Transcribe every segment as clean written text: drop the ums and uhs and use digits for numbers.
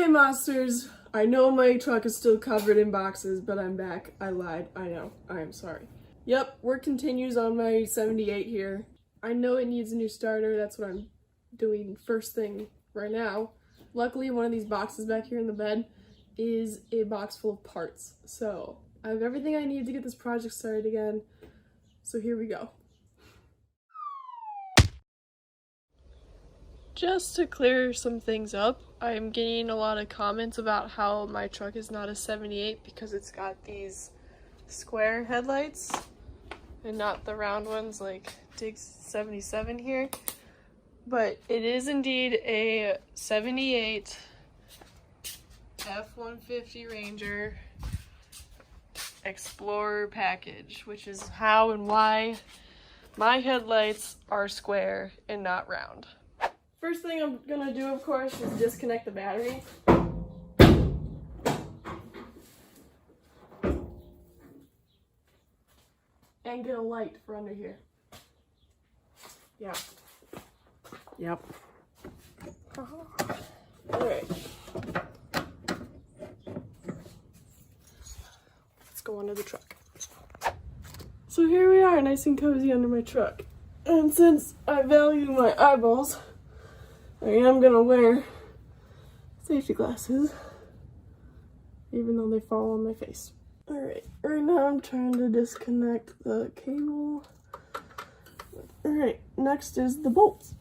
Okay, monsters. I know my truck is still covered in boxes, but I'm back. I lied. I know. I am sorry. Yep, work continues on my 78 here. I know it needs a new starter. That's what I'm doing first thing right now. Luckily, one of these boxes back here in the bed is a box full of parts. So I have everything I need to get this project started again. So here we go. Just to clear some things up, I'm getting a lot of comments about how my truck is not a 78 because it's got these square headlights and not the round ones like Dig's 77 here. But it is indeed a 78 F-150 Ranger Explorer package, which is how and why my headlights are square and not round. First thing I'm gonna do, of course, is disconnect the battery. And get a light for under here. Yeah. Yep. Alright. Let's go under the truck. So here we are, nice and cozy under my truck. And since I value my eyeballs, I am gonna wear safety glasses, even though they fall on my face. Alright, right now I'm trying to disconnect the cable. Alright, next is the bolts.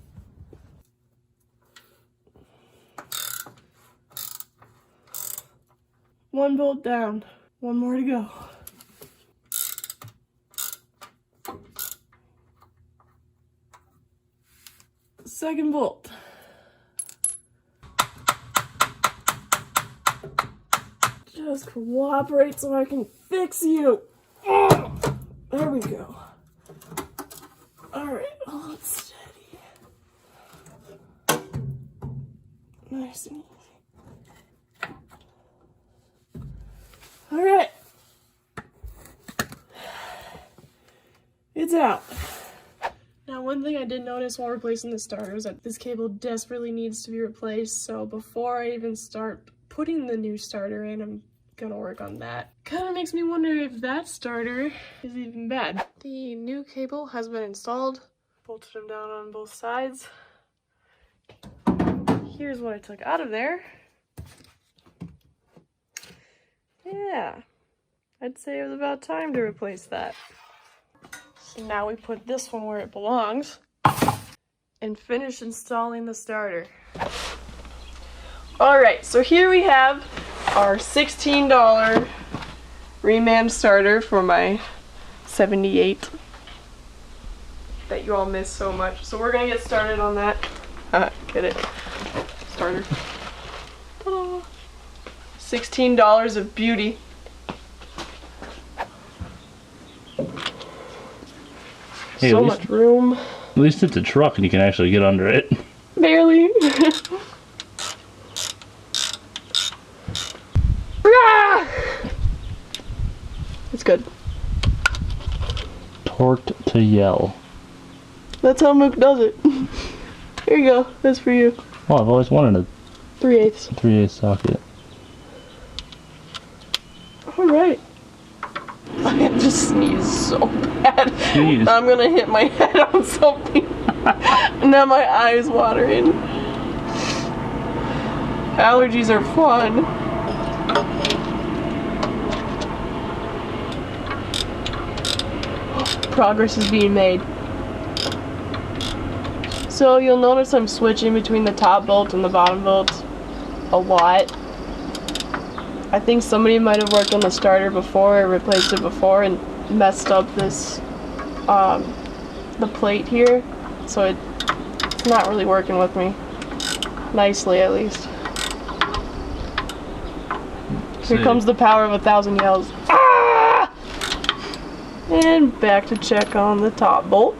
One bolt down, one more to go. Second bolt. Just cooperate so I can fix you. Oh, there we go. Alright, hold steady. Nice and easy. Alright. It's out. Now, one thing I did notice while replacing the starter is that this cable desperately needs to be replaced, so before I even start putting the new starter in, I'm gonna work on that. Kind of makes me wonder if that starter is even bad. The new cable has been installed. Bolted them down on both sides. Here's what I took out of there. Yeah, I'd say it was about time to replace that. So now we put this one where it belongs and finish installing the starter. Alright, so here we have our $16 reman starter for my 78 that you all miss so much. So we're gonna get started on that. Get it? Starter. Ta-da. $16 of beauty. Hey, so much room. At least it's a truck and you can actually get under it. Barely. It's good. Torqued to yell. That's how Mook does it. Here you go. That's for you. Oh, I've always wanted a 3/8. 3/8 socket. Alright. I have to sneeze so bad. Sneeze. I'm gonna hit my head on something. Now my eye's watering. Allergies are fun. Progress is being made. So you'll notice I'm switching between the top bolt and the bottom bolt a lot. I think somebody might have worked on the starter before or replaced it before and messed up this the plate here, so it's not really working with me nicely, at least. Here comes the power of 1,000 yells. Ah! And back to check on the top bolt.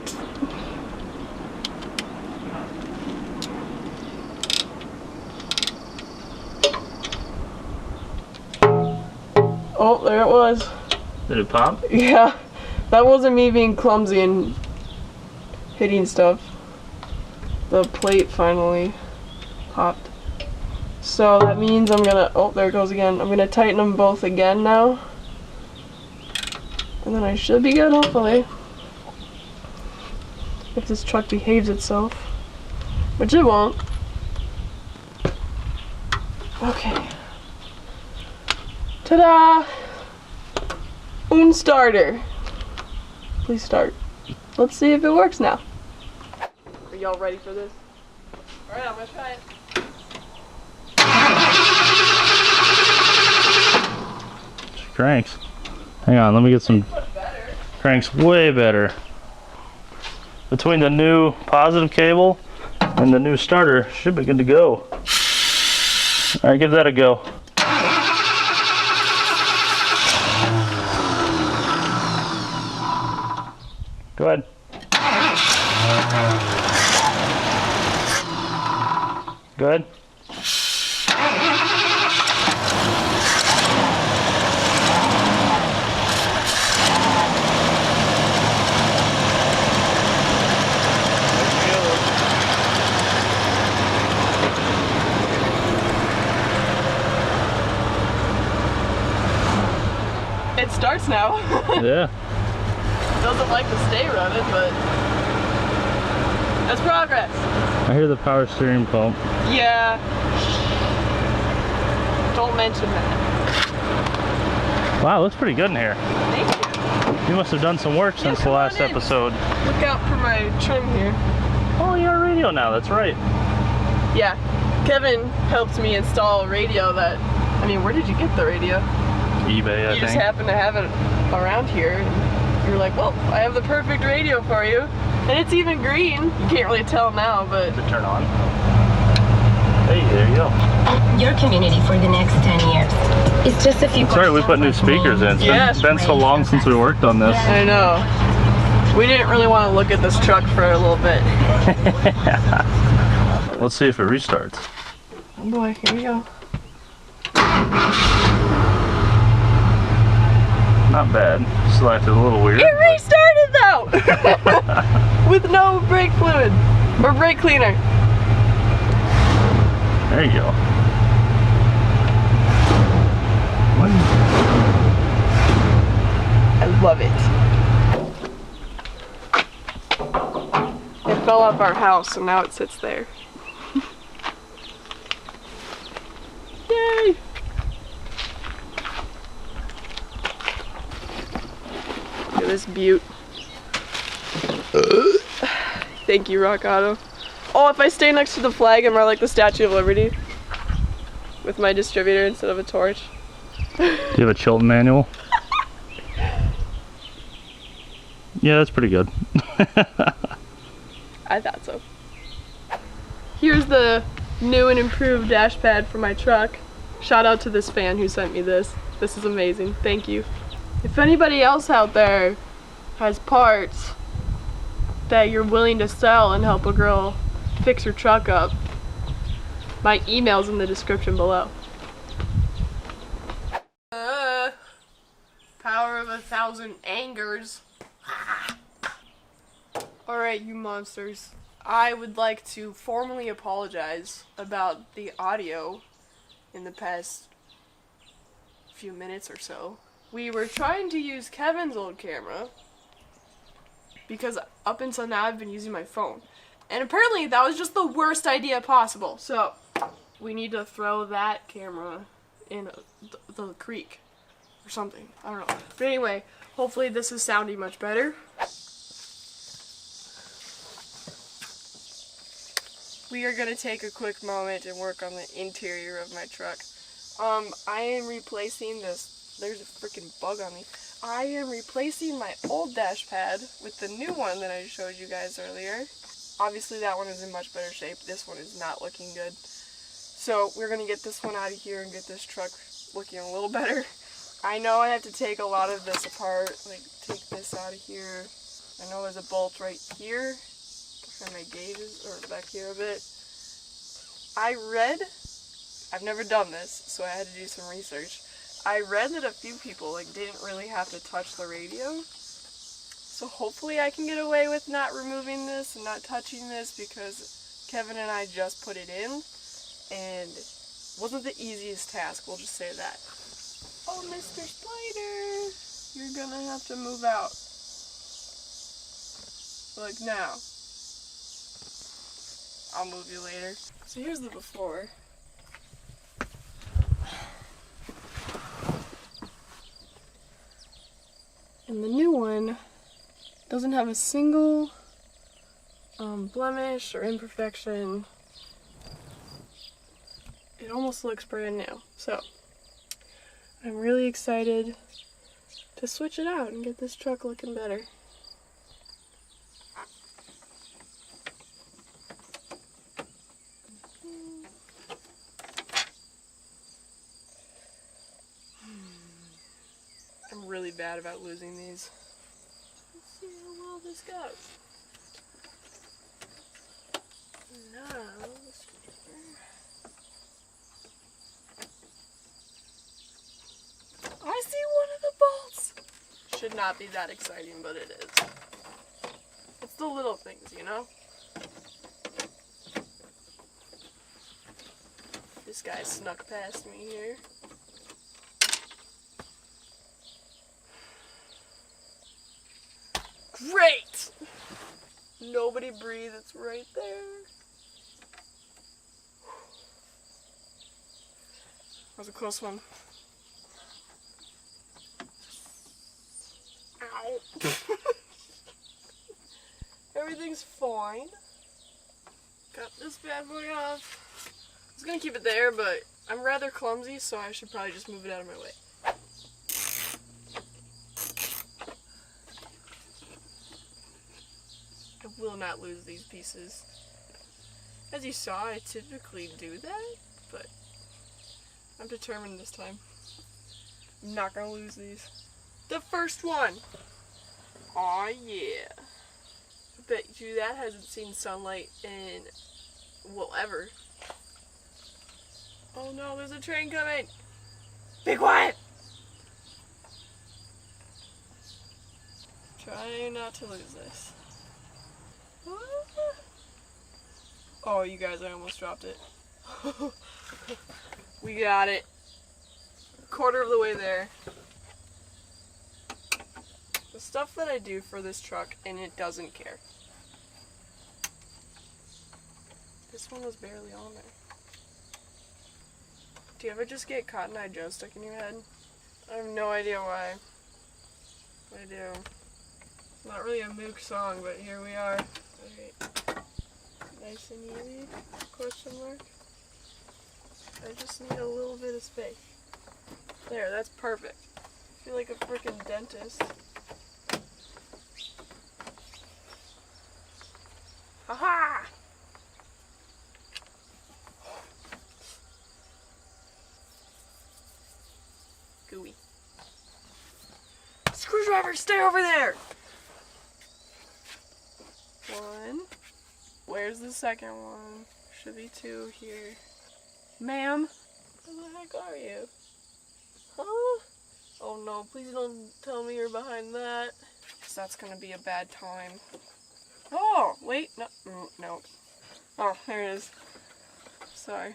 Oh, there it was. Did it pop? Yeah, that wasn't me being clumsy and hitting stuff. The plate finally popped. So that means I'm gonna, oh, there it goes again. I'm gonna tighten them both again now. And then I should be good, hopefully. If this truck behaves itself. Which it won't. Okay. Ta-da! Un starter. Please start. Let's see if it works now. Are y'all ready for this? Alright, I'm gonna try it. Cranks. Hang on, let me get some cranks way better. Between the new positive cable and the new starter, should be good to go. Alright, give that a go. Go ahead. Go ahead. It starts now. Yeah. Doesn't like to stay running, but that's progress. I hear the power steering pump. Yeah. Don't mention that. Wow, it looks pretty good in here. Thank you. You must have done some work since the come last on in. episode. Look out for my trim here. Oh, you're on radio now, that's right. Yeah. Kevin helped me install a radio that, I mean, where did you get the radio? eBay, I You just think. happen to have it around here. And you're like, well, I have the perfect radio for you. And it's even green. You can't really tell now, but... Does it turn on? Hey, there you go. Your community for the next 10 years. It's just a few. Sorry, we put new speakers in. It's Yes. been so long since we worked on this. I know. We didn't really want to look at this truck for a little bit. Let's see if it restarts. Oh boy, here we go. Not bad. Still acted a little weird. It restarted though! With no brake fluid. Or brake cleaner. There you go. I love it. It fell off our house and now it sits there. Yay! Look at this beaut. Thank you, Rock Auto. Oh, if I stay next to the flag, I'm more like the Statue of Liberty. With my distributor instead of a torch. Do you have a Chilton manual? Yeah, that's pretty good. I thought so. Here's the new and improved dash pad for my truck. Shout out to this fan who sent me this. This is amazing. Thank you. If anybody else out there has parts that you're willing to sell and help a girl fix her truck up, my email's in the description below. Power of 1,000 angers. Alright, you monsters. I would like to formally apologize about the audio in the past few minutes or so. We were trying to use Kevin's old camera because up until now I've been using my phone. And apparently that was just the worst idea possible. So we need to throw that camera in the creek or something. I don't know. But anyway, hopefully this is sounding much better. We are gonna take a quick moment and work on the interior of my truck. I am replacing this. There's a freaking bug on me. I am replacing my old dash pad with the new one that I showed you guys earlier. Obviously that one is in much better shape. This one is not looking good. So we're gonna get this one out of here and get this truck looking a little better. I know I have to take a lot of this apart, like take this out of here. I know there's a bolt right here. And my gauges, or back here a bit. I read, I've never done this, so I had to do some research. I read that a few people didn't really have to touch the radio. So hopefully I can get away with not removing this and not touching this because Kevin and I just put it in. And Wasn't the easiest task, we'll just say that. Oh, Mr. Spider, you're gonna have to move out. Like now. I'll move you later. So here's the before. And the new one doesn't have a single blemish or imperfection. It almost looks brand new. So I'm really excited to switch it out and get this truck looking better. I'm really bad about losing these. Let's see how well this goes. Now, I see one of the bolts! Should not be that exciting, but it is. It's the little things, you know? This guy snuck past me here. Great! Nobody breathe, it's right there. That was a close one. Ow. Everything's fine. Got this bad boy off. I was gonna keep it there, but I'm rather clumsy, so I should probably just move it out of my way. I will not lose these pieces. As you saw, I typically do that, but I'm determined this time. I'm not gonna lose these. The first one! Aw, yeah. I bet you that hasn't seen sunlight in, well, ever. Oh no, there's a train coming! Be quiet! Try not to lose this. Oh, you guys, I almost dropped it. We got it. Quarter of the way there. The stuff that I do for this truck, and it doesn't care. This one was barely on there. Do you ever just get Cotton Eye Joe stuck in your head? I have no idea why. I do. It's not really a Mook song, but here we are. Alright. Nice and easy? Question mark. I just need a little bit of space. There, that's perfect. I feel like a freaking dentist. Haha! Gooey. Screwdriver, stay over there! One. Where's the second one? Should be two here. Ma'am? Where the heck are you? Huh? Oh no, please don't tell me you're behind that. Because that's gonna be a bad time. Oh, wait, no, no. Oh, there it is. Sorry.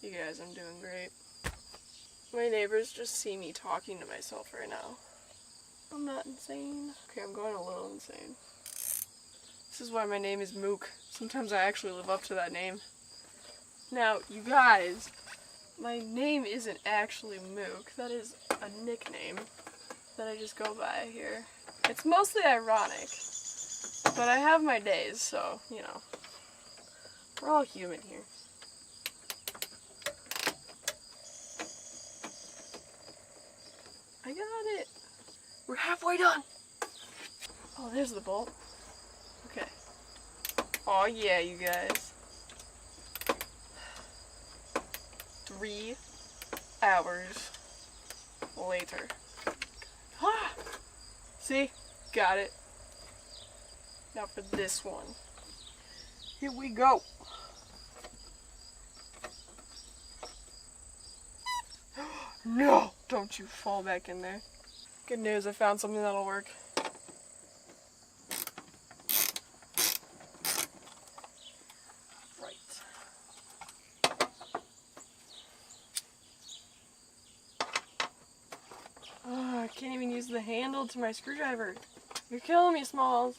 You guys, I'm doing great. My neighbors just see me talking to myself right now. I'm not insane. Okay, I'm going a little insane. This is why my name is Mook. Sometimes I actually live up to that name. Now, you guys, my name isn't actually Mook. That is a nickname that I just go by here. It's mostly ironic, but I have my days, so, you know, we're all human here. I got it. We're halfway done. Oh, there's the bolt. Okay. Oh yeah, you guys. 3 hours later. Ah! See? Got it. Now for this one. Here we go. No! Don't you fall back in there. Good news, I found something that'll work. Right. the handle to my screwdriver. You're killing me, Smalls.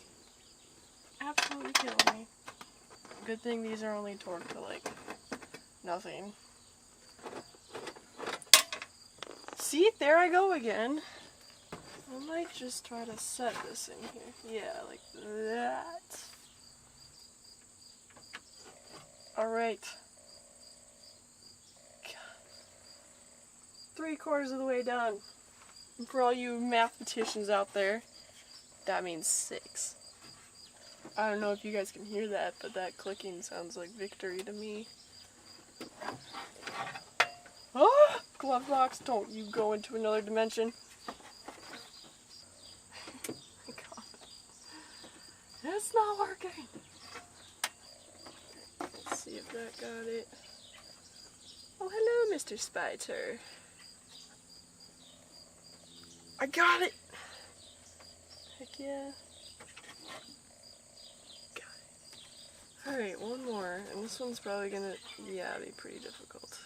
Absolutely killing me. Good thing these are only torqued to like nothing. See, there I go again. I might just try to set this in here. Yeah, like that. Alright. 3/4 of the way done. And for all you mathematicians out there, that means 6. I don't know if you guys can hear that, but that clicking sounds like victory to me. Oh! Glove box, don't you go into another dimension. God. It's not working. Let's see if that got it. Oh, hello, Mr. Spider. I got it! Heck yeah. Got it. Alright, one more. And this one's probably gonna, yeah, be pretty difficult.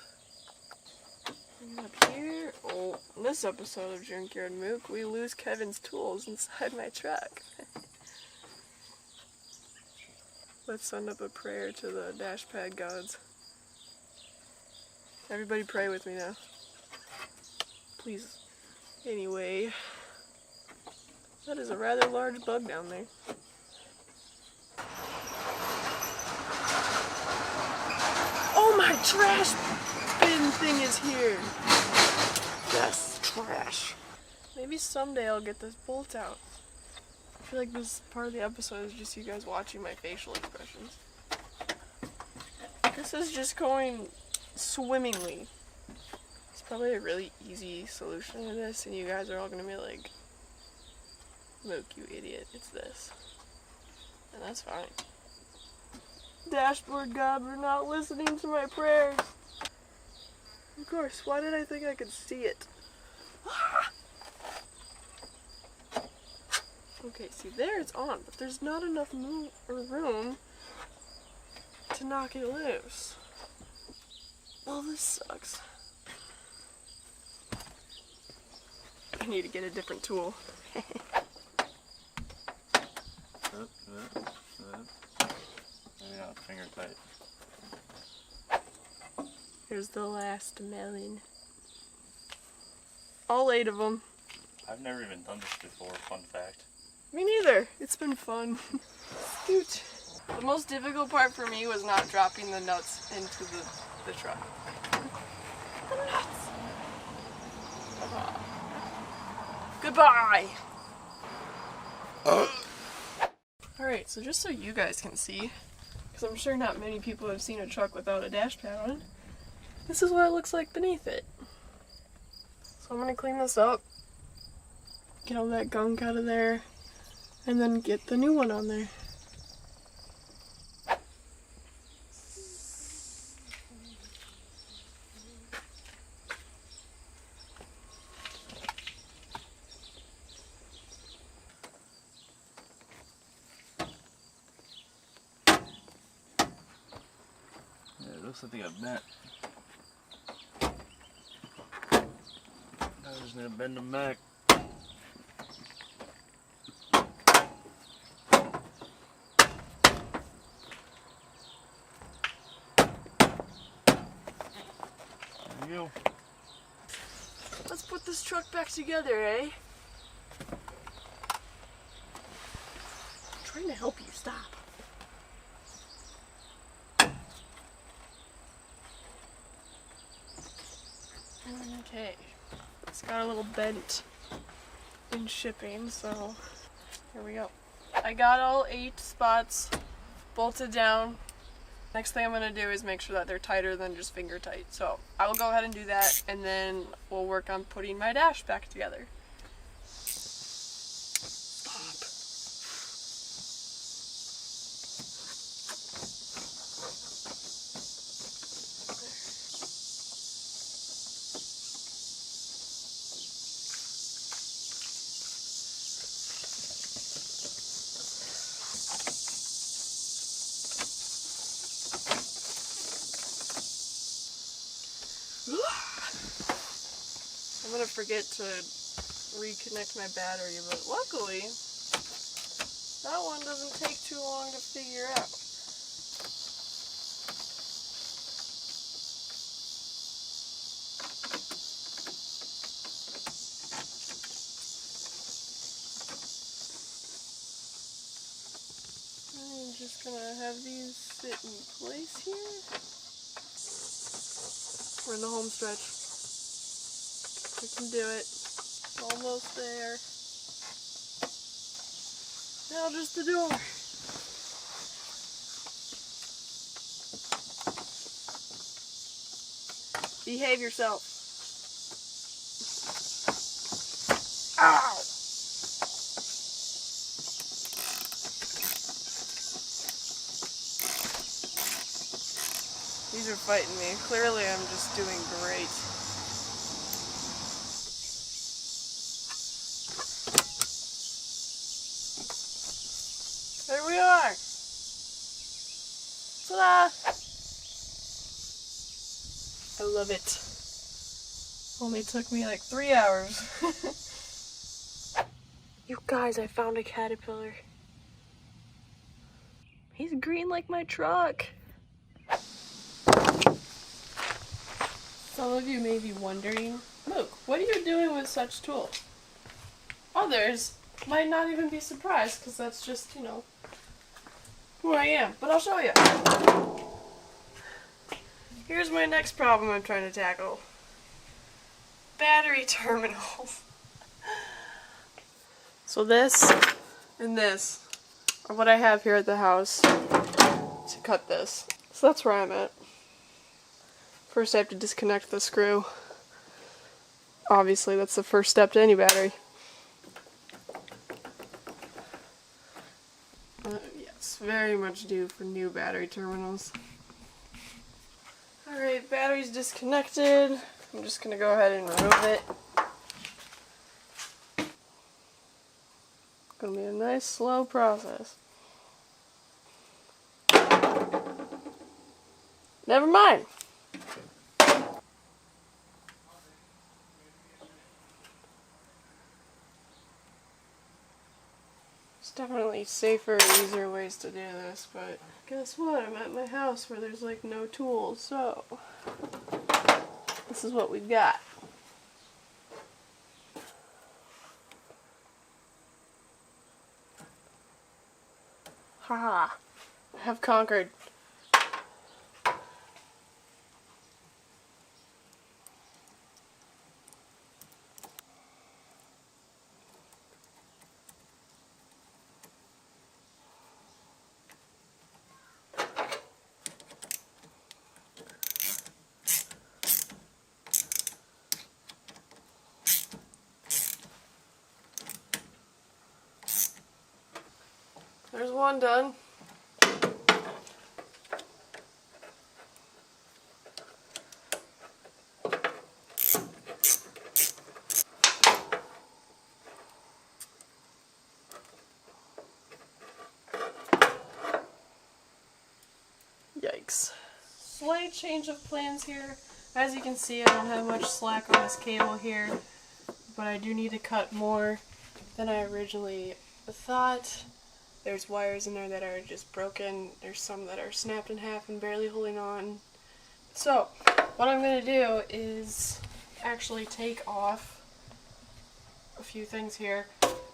And up here, oh, in this episode of Junkyard Mook, we lose Kevin's tools inside my truck. Let's send up a prayer to the dashpad gods. Everybody pray with me now. Please. Anyway, that is a rather large bug down there. Oh, my trash bin thing is here! Yes, trash. Maybe someday I'll get this bolt out. I feel like this part of the episode is just you guys watching my facial expressions. This is just going swimmingly. It's probably a really easy solution to this, and you guys are all gonna be like, Mook, you idiot, it's this. And that's fine. Dashboard God, we're not listening to my prayers. Of course, why did I think I could see it? Okay, see there it's on, but there's not enough room to knock it loose. Well, this sucks. I need to get a different tool. Maybe not finger tight. Here's the last melon. All 8 of them. I've never even done this before, fun fact. Me neither. It's been fun. Cute. The most difficult part for me was not dropping the nuts into the truck. The nuts! Goodbye! Alright, so just so you guys can see, because I'm sure not many people have seen a truck without a dash pad on, this is what it looks like beneath it. So I'm going to clean this up, get all that gunk out of there, and then get the new one on there. Looks like they got bent. I just need to bend them back. There you go. Let's put this truck back together, eh? I'm trying to help you, stop. Okay, it's got a little bent in shipping, so here we go. I got all 8 spots bolted down. Next thing I'm going to do is make sure that they're tighter than just finger tight. So I will go ahead and do that, and then we'll work on putting my dash back together. I'm gonna forget to reconnect my battery, but luckily that one doesn't take too long to figure out. I'm just gonna have these sit in place here. We're in the home stretch. We can do it. Almost there. Now just the door. Behave yourself. Ow! These are fighting me. Clearly I'm just doing great. There we are! Ta-da! I love it. Only took me like 3 hours. You guys, I found a caterpillar. He's green like my truck. Some of you may be wondering, Mook, what are you doing with such tools? Others might not even be surprised, because that's just, you know, who I am. But I'll show you. Here's my next problem I'm trying to tackle. Battery terminals. So this and this are what I have here at the house to cut this. So that's where I'm at. First I have to disconnect the screw. Obviously that's the first step to any battery. Yes, very much due for new battery terminals. Alright, battery's disconnected. I'm just gonna go ahead and remove it. Gonna be a nice slow process. Never mind. There's definitely safer, easier ways to do this, but guess what? I'm at my house where there's like no tools, so this is what we've got. Haha, I have conquered. There's one done. Yikes. Slight change of plans here. As you can see, I don't have much slack on this cable here, but I do need to cut more than I originally thought. There's wires in there that are just broken. There's some that are snapped in half and barely holding on. So, what I'm going to do is actually take off a few things here.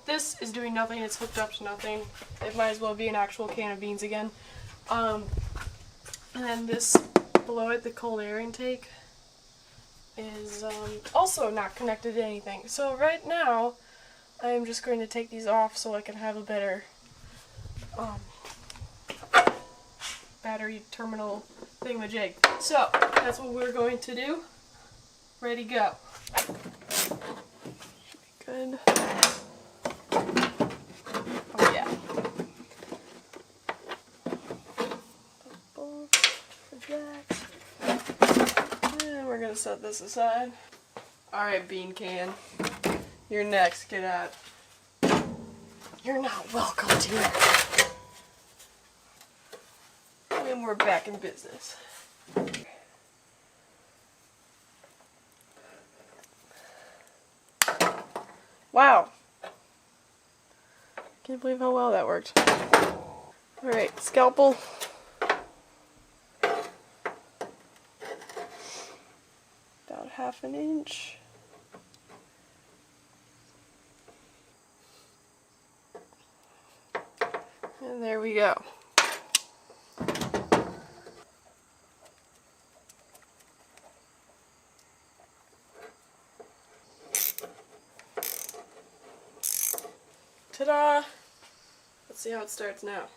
This is doing nothing. It's hooked up to nothing. It might as well be an actual can of beans again. And then this below it, the cold air intake, is also not connected to anything. So right now, I'm just going to take these off so I can have a better battery terminal thingamajig. So that's what we're going to do. Ready, go. Should be good. Oh yeah. For that. And we're gonna set this aside. Alright, bean can. You're next, get out. You're not welcome here. And we're back in business. Wow. Can't believe how well that worked. Alright, scalpel. About 1/2 inch. And there we go. Ta-da! Let's see how it starts now.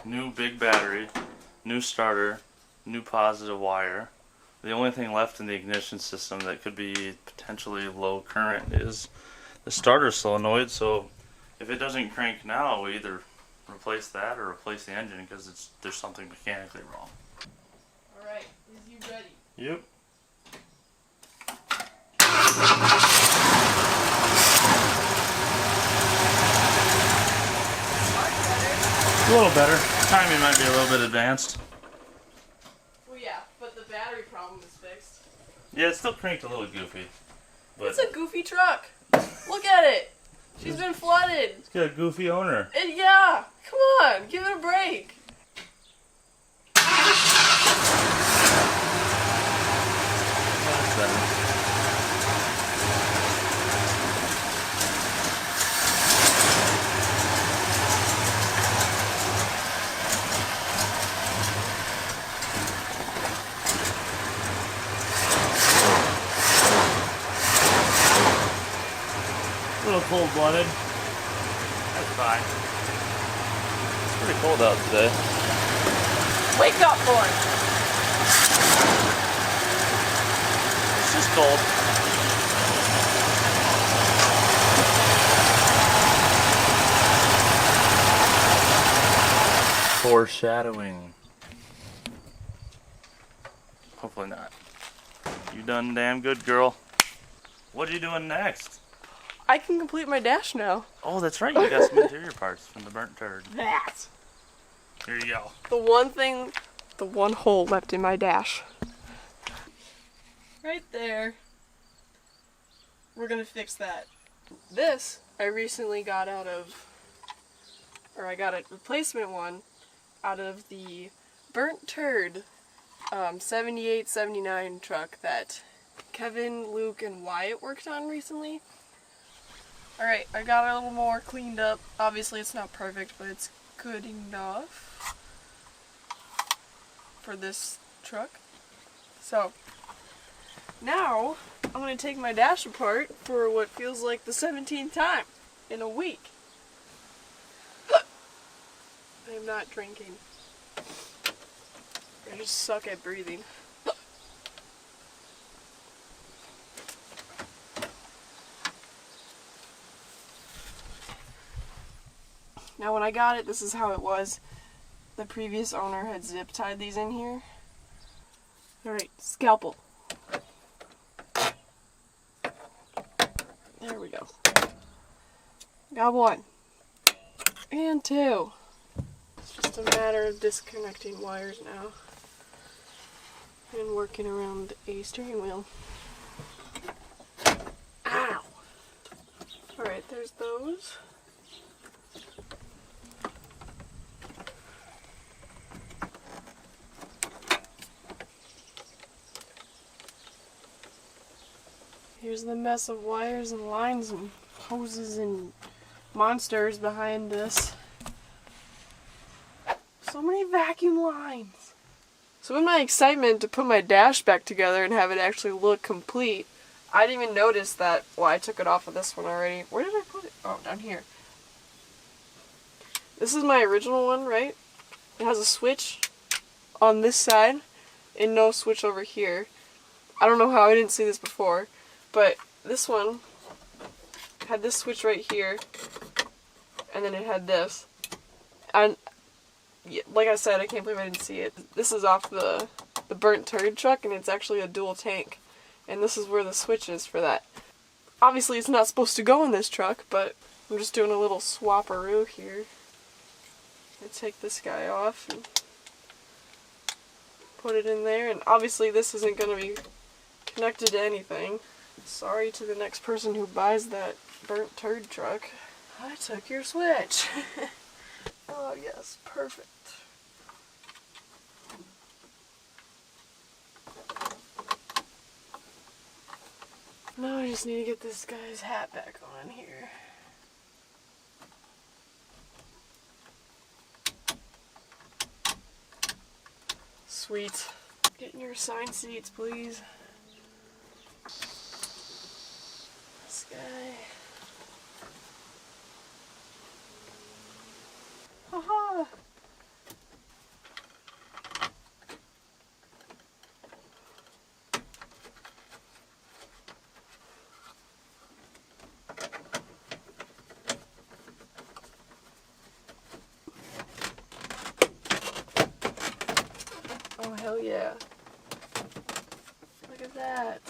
New big battery, new starter, new positive wire. The only thing left in the ignition system that could be potentially low current is the starter solenoid, so if it doesn't crank now, we either replace that or replace the engine because there's something mechanically wrong. Alright, is you ready? Yep. A little better. Timing might be a little bit advanced. Well, yeah, but the battery problem is fixed. Yeah, it still cranked a little goofy. But It's a goofy truck. Look at it. She's been flooded. it's got a goofy owner. And yeah, come on, give it a break. That's better. A little cold-blooded. That's fine. It's pretty cold out today. Wake up, boy. It's just cold. Foreshadowing. Hopefully not. You done damn good, girl. What are you doing next? I can complete my dash now. Oh, that's right. You got some interior parts from the burnt turd. That. Here you go. The one hole left in my dash. Right there. We're gonna fix that. This, I recently got I got a replacement one out of the burnt turd 78-79 truck that Kevin, Luke, and Wyatt worked on recently. Alright, I got it a little more cleaned up. Obviously it's not perfect, but it's good enough for this truck. So, now I'm going to take my dash apart for what feels like the 17th time in a week. I am not drinking. I just suck at breathing. Now when I got it, this is how it was. The previous owner had zip tied these in here. Alright, scalpel. There we go. Got one. And two. It's just a matter of disconnecting wires now. And working around a steering wheel. Ow! Alright, there's those. Here's the mess of wires and lines and hoses and monsters behind this. So many vacuum lines. So in my excitement to put my dash back together and have it actually look complete, I didn't even notice that, well, I took it off of this one already. Where did I put it? Oh, down here. This is my original one, right? It has a switch on this side and no switch over here. I don't know how I didn't see this before. But this one had this switch right here, and then it had this. And like I said, I can't believe I didn't see it. This is off the burnt turd truck, and it's actually a dual tank. And this is where the switch is for that. Obviously, it's not supposed to go in this truck, but I'm just doing a little swapperoo here. I take this guy off and put it in there, and obviously this isn't going to be connected to anything. Sorry to the next person who buys that burnt turd truck. I took your switch. Oh yes, perfect. Now I just need to get this guy's hat back on here. Sweet. Get in your assigned seats, please. This guy. Haha! Oh, hell yeah. Look at that.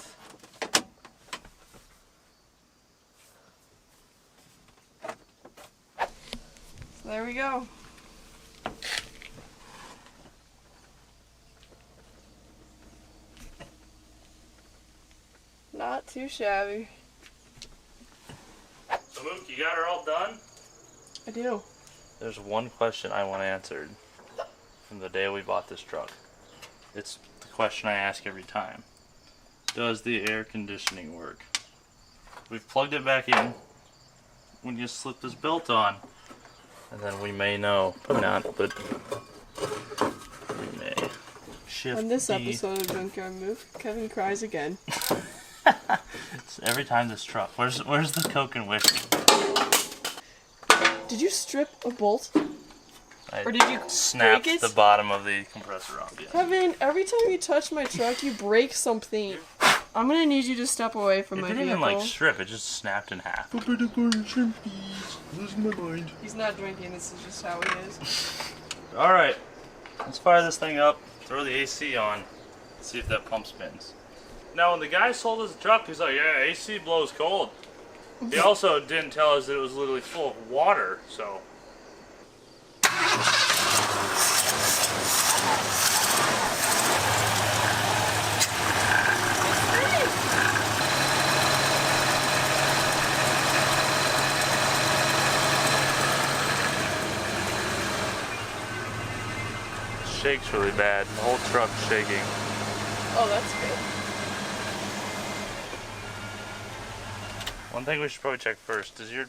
So there we go. Not too shabby. So Mook, you got her all done? I do. There's one question I want answered from the day we bought this truck. It's the question I ask every time. Does the air conditioning work? We've plugged it back in. When you slip this belt on, and then we may know. Probably not, but we may. Shift On this the... episode of Junkyard Mook, Kevin cries again. It's every time this truck. Where's the Coke and whiskey? Did you strip a bolt? Or did you snap break it? the bottom of the compressor off? Yeah. Kevin, every time you touch my truck, you break something. I'm gonna need you to step away from It my didn't vehicle. even like strip. It just snapped in half. Losing my mind. He's not drinking. This is just how he is. All right, let's fire this thing up. Throw the AC on. See if that pump spins. Now, when the guy sold us the truck, he's like, "Yeah, AC blows cold." He also didn't tell us that it was literally full of water. So. Shakes really bad. The whole truck's shaking. Oh, that's good. One thing we should probably check first: does your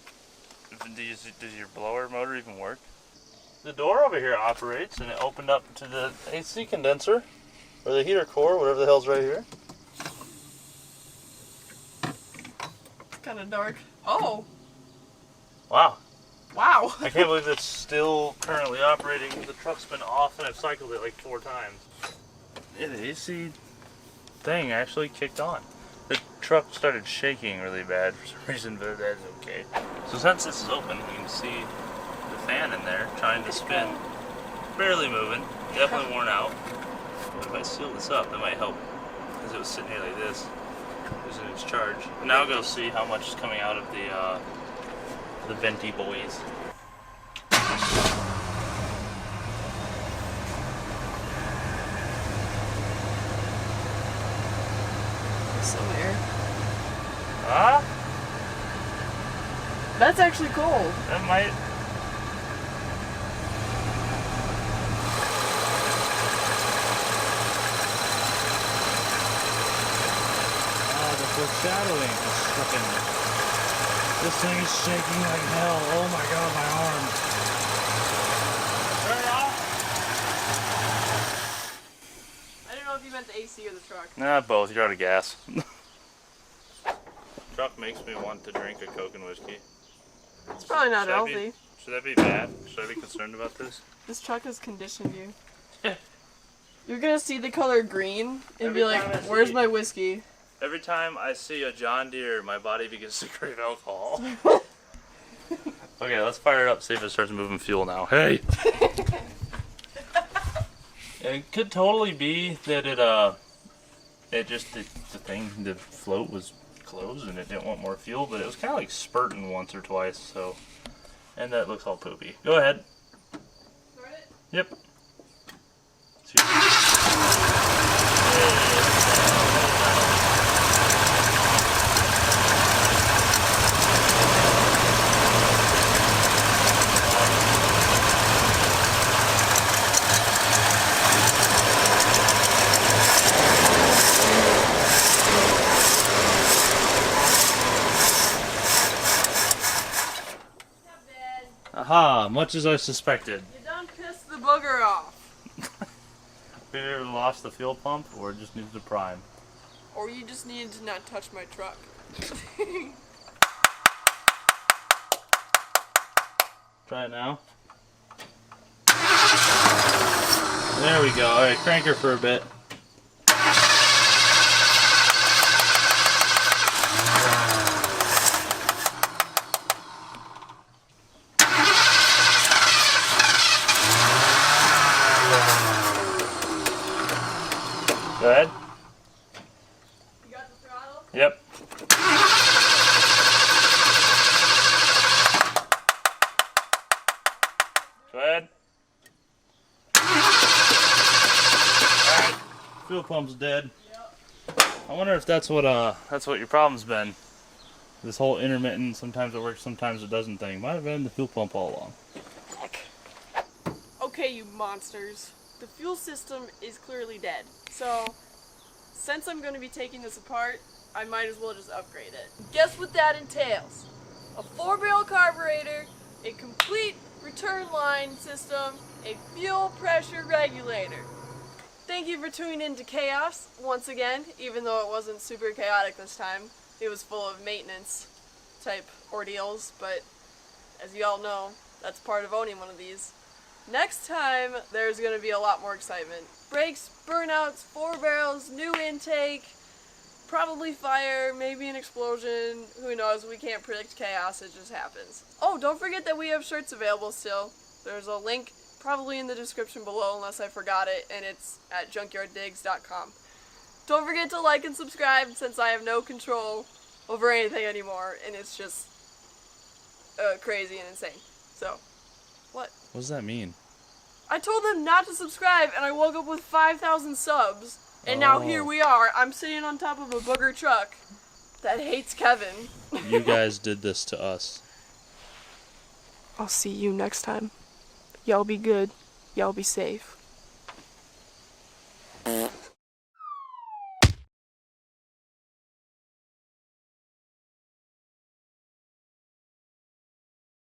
blower motor even work? The door over here operates, and it opened up to the AC condenser, or the heater core, whatever the hell's right here. It's kind of dark. Oh, Wow. wow. I can't believe it's still currently operating. The truck's been off and I've cycled it like 4 times. Yeah, the AC thing actually kicked on. The truck started shaking really bad for some reason, but that's okay. So since this is open, we can see the fan in there trying to spin. Barely moving, definitely worn out. But if I seal this up, that might help. Because it was sitting here like this, losing its charge. But now go see how much is coming out of the venti boys. Some air. Ah, That's actually cold. that might. Oh, the foreshadowing is fucking. This thing is shaking like hell. Oh my god, my arm. Turn it off. I don't know if you meant the AC or the truck. Nah, both. You're out of gas. Truck makes me want to drink a Coke and whiskey. It's probably not Should I be- healthy. Should that be bad? Should I be concerned about this? This truck has conditioned you. You're gonna see the color green and Every be like, time I "Where's see- my whiskey?" Every time I see a John Deere, my body begins to crave alcohol. Okay, let's fire it up, see if it starts moving fuel now. Hey! It could totally be that it just, the float was closed and it didn't want more fuel, but it was kind of like spurting once or twice, so. And that looks all poopy. Go ahead. Start it? Yep. Aha, much as I suspected. You done pissed the booger off. We either lost the fuel pump or it just needs to prime. Or you just needed to not touch my truck. Try it now. There we go. Alright, crank her for a bit. Go ahead. You got the throttle? Yep. Go ahead. Alright. Fuel pump's dead. Yep. I wonder if that's what your problem's been. This whole intermittent, sometimes it works, sometimes it doesn't thing. Might have been the fuel pump all along. Okay, you monsters. The fuel system is clearly dead. So, since I'm going to be taking this apart, I might as well just upgrade it. Guess what that entails? A 4-barrel carburetor, a complete return line system, a fuel pressure regulator. Thank you for tuning in to Chaos once again, even though it wasn't super chaotic this time. It was full of maintenance type ordeals, but as you all know, that's part of owning one of these. Next time, there's going to be a lot more excitement. Brakes, burnouts, 4 barrels, new intake, probably fire, maybe an explosion, who knows, we can't predict chaos, it just happens. Oh, don't forget that we have shirts available still. There's a link probably in the description below unless I forgot it, and it's at junkyarddigs.com. Don't forget to like and subscribe since I have no control over anything anymore, and it's just crazy and insane. So, what? What does that mean? I told them not to subscribe, and I woke up with 5,000 subs, and now here we are. I'm sitting on top of a booger truck that hates Kevin. You guys did this to us. I'll see you next time. Y'all be good. Y'all be safe.